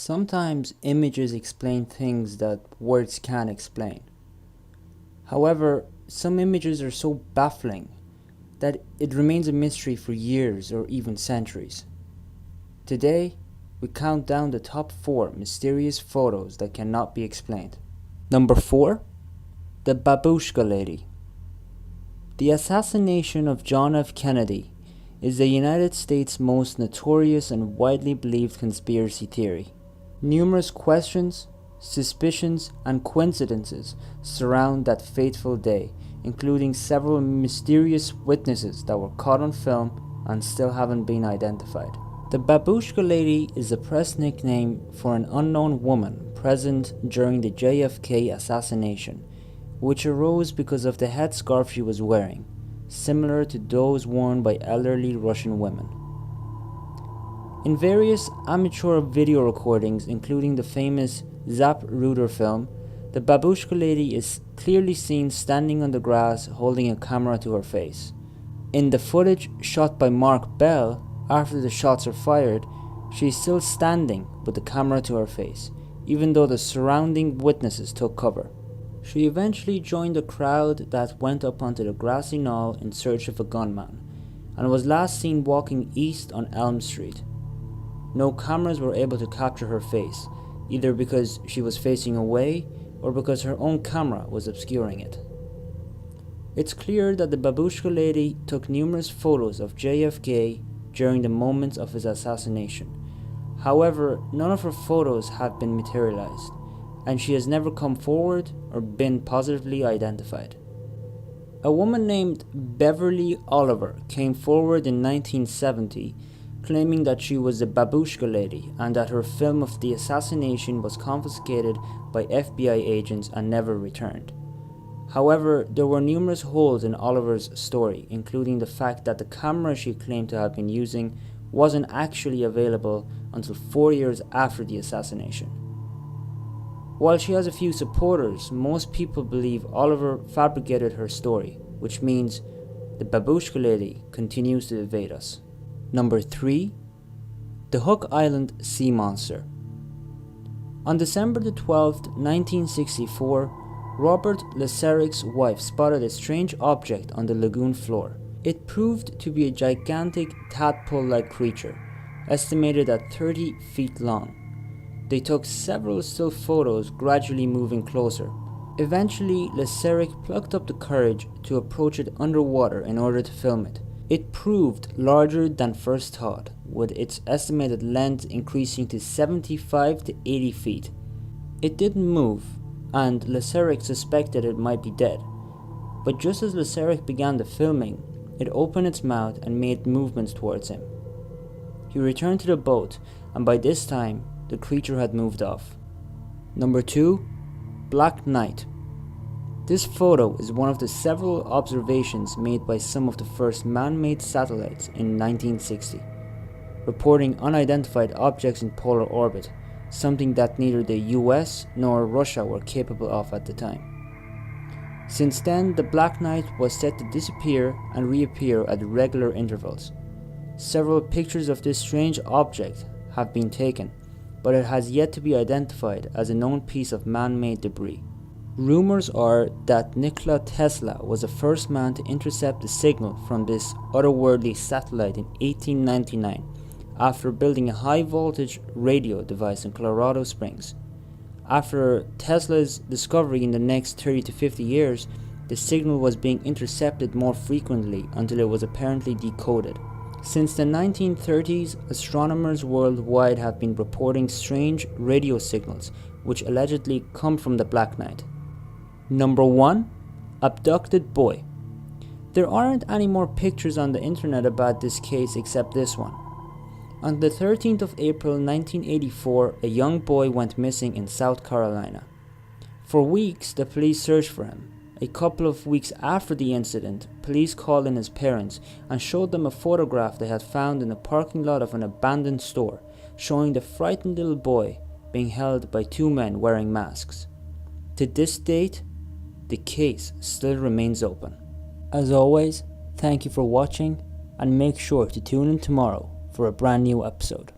Sometimes images explain things that words can't explain. However, some images are so baffling that it remains a mystery for years or even centuries. Today, we count down the top 4 mysterious photos that cannot be explained. Number 4. The Babushka Lady. The assassination of John F. Kennedy is the United States' most notorious and widely believed conspiracy theory. Numerous questions, suspicions, and coincidences surround that fateful day, including several mysterious witnesses that were caught on film and still haven't been identified. The Babushka Lady is a press nickname for an unknown woman present during the JFK assassination, which arose because of the headscarf she was wearing, similar to those worn by elderly Russian women. In various amateur video recordings, including the famous Zapruder film, the Babushka Lady is clearly seen standing on the grass holding a camera to her face. In the footage shot by Mark Bell, after the shots are fired, she is still standing with the camera to her face, even though the surrounding witnesses took cover. She eventually joined a crowd that went up onto the grassy knoll in search of a gunman, and was last seen walking east on Elm Street. No cameras were able to capture her face, either because she was facing away or because her own camera was obscuring it. It's clear that the Babushka Lady took numerous photos of JFK during the moments of his assassination. However, none of her photos have been materialized, and she has never come forward or been positively identified. A woman named Beverly Oliver came forward in 1970, claiming that she was the Babushka Lady and that her film of the assassination was confiscated by FBI agents and never returned. However, there were numerous holes in Oliver's story, including the fact that the camera she claimed to have been using wasn't actually available until 4 years after the assassination. While she has a few supporters, most people believe Oliver fabricated her story, which means the Babushka Lady continues to evade us. Number 3. The Hook Island Sea Monster. On December the 12th, 1964, Robert Leseric's wife spotted a strange object on the lagoon floor. It proved to be a gigantic tadpole-like creature, estimated at 30 feet long. They took several still photos, gradually moving closer. Eventually, Leseric plucked up the courage to approach it underwater in order to film it. It proved larger than first thought, with its estimated length increasing to 75 to 80 feet. It didn't move, and Leseric suspected it might be dead. But just as Leseric began the filming, it opened its mouth and made movements towards him. He returned to the boat, and by this time, the creature had moved off. Number 2. Black Knight. This photo is one of the several observations made by some of the first man-made satellites in 1960, reporting unidentified objects in polar orbit, something that neither the US nor Russia were capable of at the time. Since then, the Black Knight was said to disappear and reappear at regular intervals. Several pictures of this strange object have been taken, but it has yet to be identified as a known piece of man-made debris. Rumors are that Nikola Tesla was the first man to intercept the signal from this otherworldly satellite in 1899 after building a high-voltage radio device in Colorado Springs. After Tesla's discovery in the next 30 to 50 years, the signal was being intercepted more frequently until it was apparently decoded. Since the 1930s, astronomers worldwide have been reporting strange radio signals which allegedly come from the Black Knight. Number 1. Abducted Boy. There aren't any more pictures on the internet about this case except this one. On the 13th of April 1984, a young boy went missing in South Carolina. For weeks, the police searched for him. A couple of weeks after the incident, police called in his parents and showed them a photograph they had found in the parking lot of an abandoned store, showing the frightened little boy being held by 2 men wearing masks. To this date, the case still remains open. As always, thank you for watching, and make sure to tune in tomorrow for a brand new episode.